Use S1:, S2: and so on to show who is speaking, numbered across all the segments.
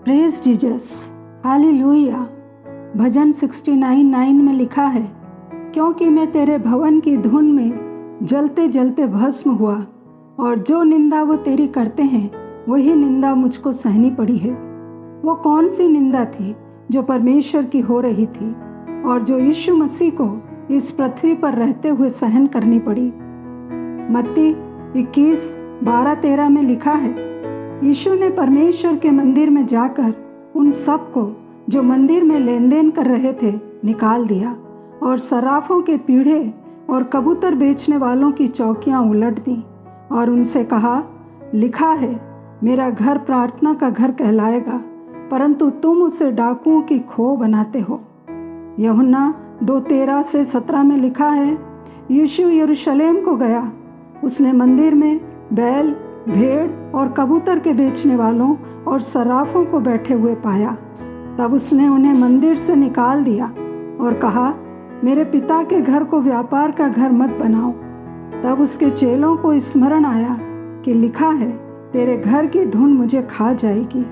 S1: Praise Jesus, hallelujah. भजन 69:9 में लिखा है, क्योंकि मैं तेरे भवन की धुन में जलते जलते भस्म हुआ, और जो निंदा वो तेरी करते हैं वही निंदा मुझको सहनी पड़ी है। वो कौन सी निंदा थी जो परमेश्वर की हो रही थी और जो यीशु मसीह को इस पृथ्वी पर रहते हुए सहन करनी पड़ी। मत्ती 21:12-13 में लिखा है, यीशु ने परमेश्वर के मंदिर में जाकर उन सब को जो मंदिर में लेन देन कर रहे थे निकाल दिया, और सराफों के पीढ़े और कबूतर बेचने वालों की चौकियां उलट दी, और उनसे कहा, लिखा है, मेरा घर प्रार्थना का घर कहलाएगा, परंतु तुम उसे डाकुओं की खो बनाते हो। यूहन्ना 2:13-17 में लिखा है, यीशु यरूशलेम को गया। उसने मंदिर में बैल, भेड़ और कबूतर के बेचने वालों और सराफों को बैठे हुए पाया। तब उसने उन्हें मंदिर से निकाल दिया और कहा, मेरे पिता के घर को व्यापार का घर मत बनाओ। तब उसके चेलों को स्मरण आया कि लिखा है, तेरे घर की धुन मुझे खा जाएगी।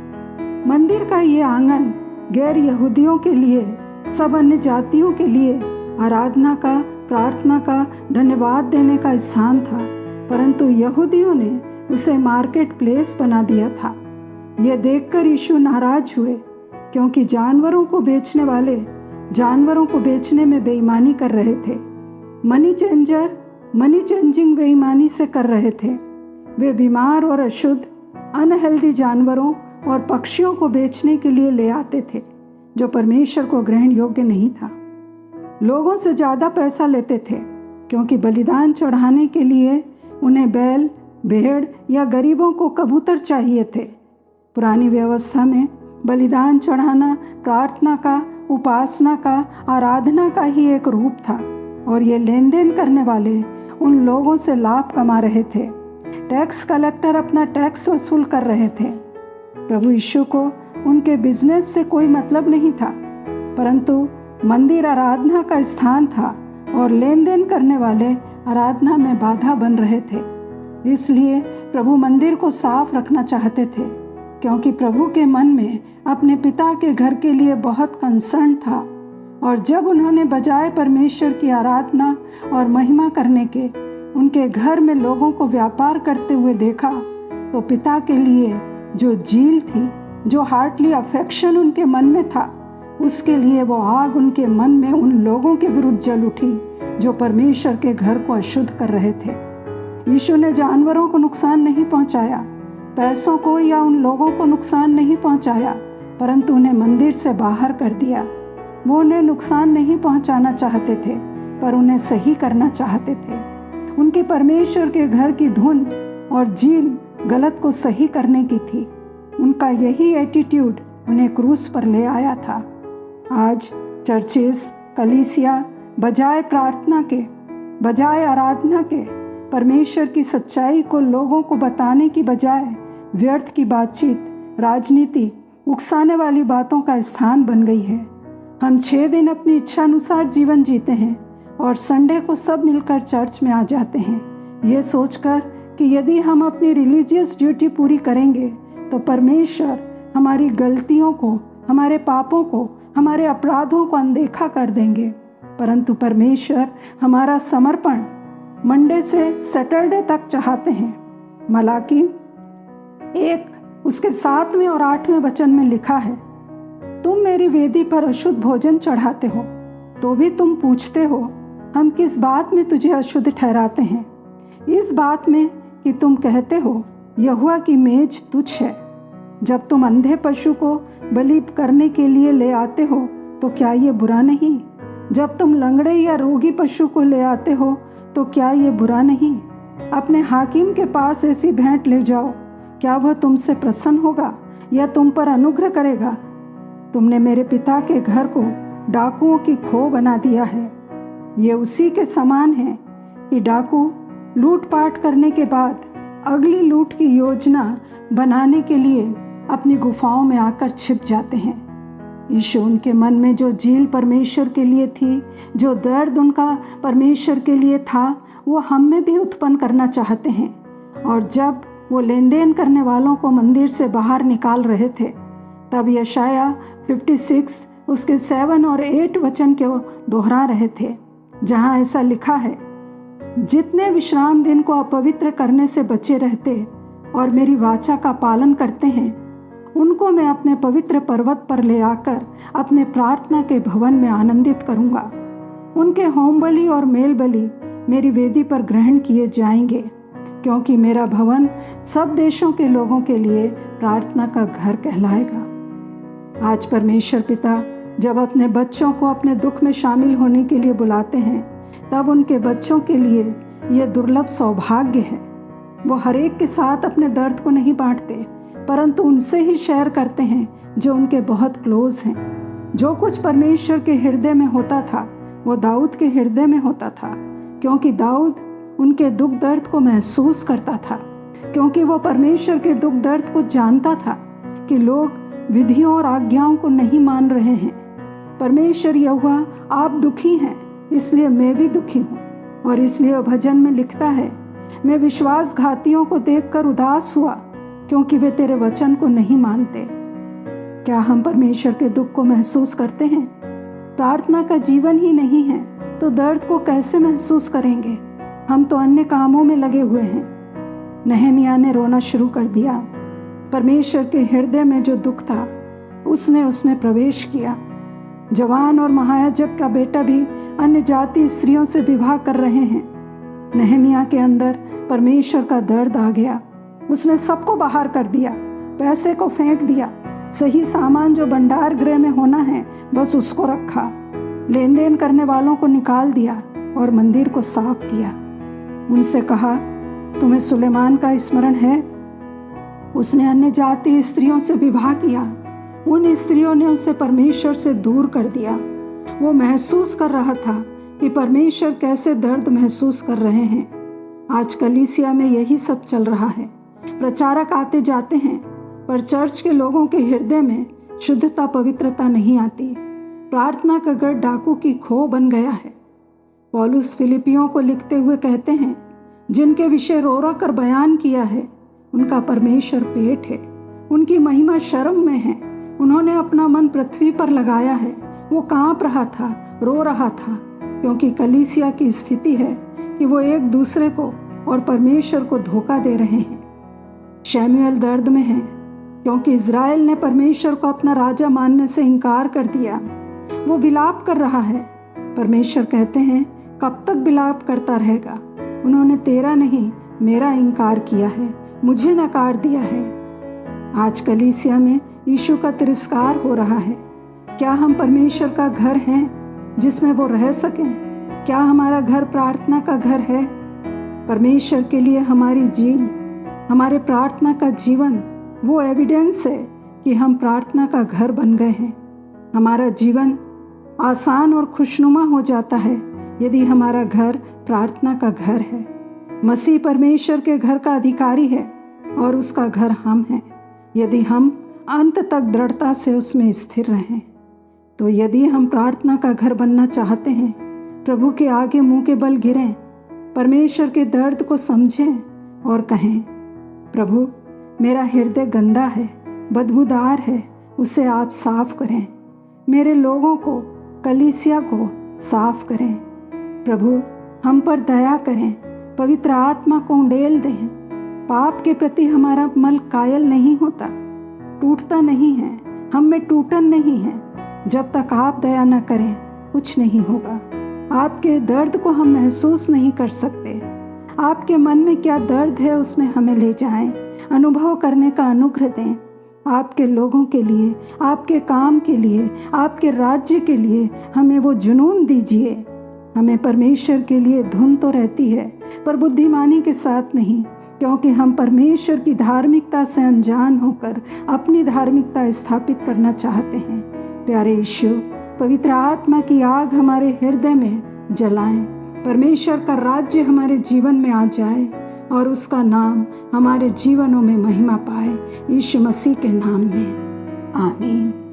S1: मंदिर का ये आंगन गैर यहूदियों के लिए, सब अन्य जातियों के लिए आराधना का, प्रार्थना का, धन्यवाद देने का स्थान था, परंतु यहूदियों ने उसे मार्केट प्लेस बना दिया था। यह देखकर यीशु नाराज हुए, क्योंकि जानवरों को बेचने वाले जानवरों को बेचने में बेईमानी कर रहे थे। मनी चेंजिंग बेईमानी से कर रहे थे। वे बीमार और अशुद्ध, अनहेल्दी जानवरों और पक्षियों को बेचने के लिए ले आते थे, जो परमेश्वर को ग्रहण योग्य नहीं था। लोगों से ज़्यादा पैसा लेते थे, क्योंकि बलिदान चढ़ाने के लिए उन्हें बैल, भेड़ या गरीबों को कबूतर चाहिए थे। पुरानी व्यवस्था में बलिदान चढ़ाना प्रार्थना का, उपासना का, आराधना का ही एक रूप था, और ये लेन देन करने वाले उन लोगों से लाभ कमा रहे थे। टैक्स कलेक्टर अपना टैक्स वसूल कर रहे थे। प्रभु यीशु को उनके बिजनेस से कोई मतलब नहीं था, परंतु मंदिर आराधना का स्थान था और लेन देन करने वाले आराधना में बाधा बन रहे थे। इसलिए प्रभु मंदिर को साफ रखना चाहते थे, क्योंकि प्रभु के मन में अपने पिता के घर के लिए बहुत कंसर्न था। और जब उन्होंने बजाय परमेश्वर की आराधना और महिमा करने के उनके घर में लोगों को व्यापार करते हुए देखा, तो पिता के लिए जो झील थी, जो हार्टली अफेक्शन उनके मन में था, उसके लिए वो आग उनके मन में उन लोगों के विरुद्ध जल उठी जो परमेश्वर के घर को अशुद्ध कर रहे थे। यीशु ने जानवरों को नुकसान नहीं पहुंचाया, पैसों को या उन लोगों को नुकसान नहीं पहुंचाया, परंतु उन्हें मंदिर से बाहर कर दिया। वो उन्हें नुकसान नहीं पहुंचाना चाहते थे, पर उन्हें सही करना चाहते थे। उनके परमेश्वर के घर की धुन और झील गलत को सही करने की थी। उनका यही एटीट्यूड उन्हें क्रूस पर ले आया था। आज चर्चेस, कलीसिया बजाय प्रार्थना के, बजाय आराधना के, परमेश्वर की सच्चाई को लोगों को बताने की बजाय व्यर्थ की बातचीत, राजनीति, उकसाने वाली बातों का स्थान बन गई है। हम 6 दिन अपनी इच्छानुसार जीवन जीते हैं और संडे को सब मिलकर चर्च में आ जाते हैं, ये सोचकर कि यदि हम अपनी रिलीजियस ड्यूटी पूरी करेंगे तो परमेश्वर हमारी गलतियों को, हमारे पापों को, हमारे अपराधों को अनदेखा कर देंगे। परंतु परमेश्वर हमारा समर्पण मंडे से सैटरडे तक चाहते हैं। मलाकी 1 उसके 7वें और 8वें वचन में लिखा है, तुम मेरी वेदी पर अशुद्ध भोजन चढ़ाते हो, तो भी तुम पूछते हो, हम किस बात में तुझे अशुद्ध ठहराते हैं? इस बात में कि तुम कहते हो, यहोवा की मेज तुच्छ है। जब तुम अंधे पशु को बलि करने के लिए ले आते हो, तो क्या ये बुरा नहीं? जब तुम लंगड़े या रोगी पशु को ले आते हो, तो क्या ये बुरा नहीं? अपने हाकिम के पास ऐसी भेंट ले जाओ, क्या वह तुमसे प्रसन्न होगा या तुम पर अनुग्रह करेगा? तुमने मेरे पिता के घर को डाकुओं की खो बना दिया है। ये उसी के समान है कि डाकू लूटपाट करने के बाद अगली लूट की योजना बनाने के लिए अपनी गुफाओं में आकर छिप जाते हैं। यीशु उनके मन में जो झील परमेश्वर के लिए थी, जो दर्द उनका परमेश्वर के लिए था, वो हम में भी उत्पन्न करना चाहते हैं। और जब वो लेन देन करने वालों को मंदिर से बाहर निकाल रहे थे, तब यशाया 56 उसके 7 और 8 वचन को दोहरा रहे थे, जहाँ ऐसा लिखा है, जितने विश्राम दिन को अपवित्र करने से बचे रहते और मेरी वाचा का पालन करते हैं, उनको मैं अपने पवित्र पर्वत पर ले आकर अपने प्रार्थना के भवन में आनंदित करूँगा। उनके होम बलि और मेल बलि मेरी वेदी पर ग्रहण किए जाएंगे, क्योंकि मेरा भवन सब देशों के लोगों के लिए प्रार्थना का घर कहलाएगा। आज परमेश्वर पिता जब अपने बच्चों को अपने दुख में शामिल होने के लिए बुलाते हैं, तब उनके बच्चों के लिए यह दुर्लभ सौभाग्य है। वो हर एक के साथ अपने दर्द को नहीं बांटते, परंतु उनसे ही शेयर करते हैं जो उनके बहुत क्लोज हैं। जो कुछ परमेश्वर के हृदय में होता था वो दाऊद के हृदय में होता था, क्योंकि दाऊद उनके दुख दर्द को महसूस करता था, क्योंकि वो परमेश्वर के दुख दर्द को जानता था कि लोग विधियों और आज्ञाओं को नहीं मान रहे हैं। परमेश्वर यहोवा, आप दुखी हैं, इसलिए मैं भी दुखी हूँ। और इसलिए भजन में लिखता है, मैं विश्वासघातियों को देखकर उदास हुआ, क्योंकि वे तेरे वचन को नहीं मानते। क्या हम परमेश्वर के दुख को महसूस करते हैं? प्रार्थना का जीवन ही नहीं है तो दर्द को कैसे महसूस करेंगे? हम तो अन्य कामों में लगे हुए हैं। नहमिया ने रोना शुरू कर दिया। परमेश्वर के हृदय में जो दुख था उसने उसमें प्रवेश किया। जवान और महायाजक का बेटा भी अन्य जाति स्त्रियों से विवाह कर रहे हैं। नहमिया के अंदर परमेश्वर का दर्द आ गया। उसने सबको बाहर कर दिया, पैसे को फेंक दिया, सही सामान जो भंडार गृह में होना है बस उसको रखा, लेन देन करने वालों को निकाल दिया और मंदिर को साफ किया। उनसे कहा, तुम्हें सुलेमान का स्मरण है? उसने अन्य जाति स्त्रियों से विवाह किया। उन स्त्रियों ने उसे परमेश्वर से दूर कर दिया। वो महसूस कर रहा था कि परमेश्वर कैसे दर्द महसूस कर रहे हैं। आज कलीसिया में यही सब चल रहा है। प्रचारक आते जाते हैं, पर चर्च के लोगों के हृदय में शुद्धता पवित्रता नहीं आती। प्रार्थना का गढ़ डाकू की खो बन गया है। पौलुस फिलिपियों को लिखते हुए कहते हैं, जिनके विषय रो रो कर बयान किया है, उनका परमेश्वर पेट है, उनकी महिमा शर्म में है। उन्होंने अपना मन पृथ्वी पर लगाया है। वो कांप रहा था, रो रहा था, क्योंकि कलीसिया की स्थिति है कि वो एक दूसरे को और परमेश्वर को धोखा दे रहे हैं। शमूएल दर्द में है, क्योंकि इज़राइल ने परमेश्वर को अपना राजा मानने से इनकार कर दिया। वो विलाप कर रहा है। परमेश्वर कहते हैं, कब तक विलाप करता रहेगा? उन्होंने तेरा नहीं मेरा इनकार किया है, मुझे नकार दिया है। आज कलीसिया में यीशु का तिरस्कार हो रहा है। क्या हम परमेश्वर का घर हैं जिसमें वो रह सकें? क्या हमारा घर प्रार्थना का घर है? परमेश्वर के लिए हमारी जीन, हमारे प्रार्थना का जीवन वो एविडेंस है कि हम प्रार्थना का घर बन गए हैं। हमारा जीवन आसान और खुशनुमा हो जाता है यदि हमारा घर प्रार्थना का घर है। मसीह परमेश्वर के घर का अधिकारी है और उसका घर हम हैं, यदि हम अंत तक दृढ़ता से उसमें स्थिर रहें। तो यदि हम प्रार्थना का घर बनना चाहते हैं, प्रभु के आगे मुंह के बल गिरें, परमेश्वर के दर्द को समझें और कहें, प्रभु मेरा हृदय गंदा है, बदबूदार है, उसे आप साफ करें। मेरे लोगों को, कलीसिया को साफ करें। प्रभु हम पर दया करें, पवित्र आत्मा को उंडेल दें। पाप के प्रति हमारा मन कायल नहीं होता, टूटता नहीं है, हम में टूटन नहीं है। जब तक आप दया न करें कुछ नहीं होगा। आपके दर्द को हम महसूस नहीं कर सकते। आपके मन में क्या दर्द है उसमें हमें ले जाएं, अनुभव करने का अनुग्रह दें। आपके लोगों के लिए, आपके काम के लिए, आपके राज्य के लिए हमें वो जुनून दीजिए। हमें परमेश्वर के लिए धुन तो रहती है, पर बुद्धिमानी के साथ नहीं, क्योंकि हम परमेश्वर की धार्मिकता से अनजान होकर अपनी धार्मिकता स्थापित करना चाहते हैं। प्यारे यीशु, पवित्र आत्मा की आग हमारे हृदय में जलाएं। परमेश्वर का राज्य हमारे जीवन में आ जाए और उसका नाम हमारे जीवनों में महिमा पाए। यीशु मसीह के नाम में आमीन।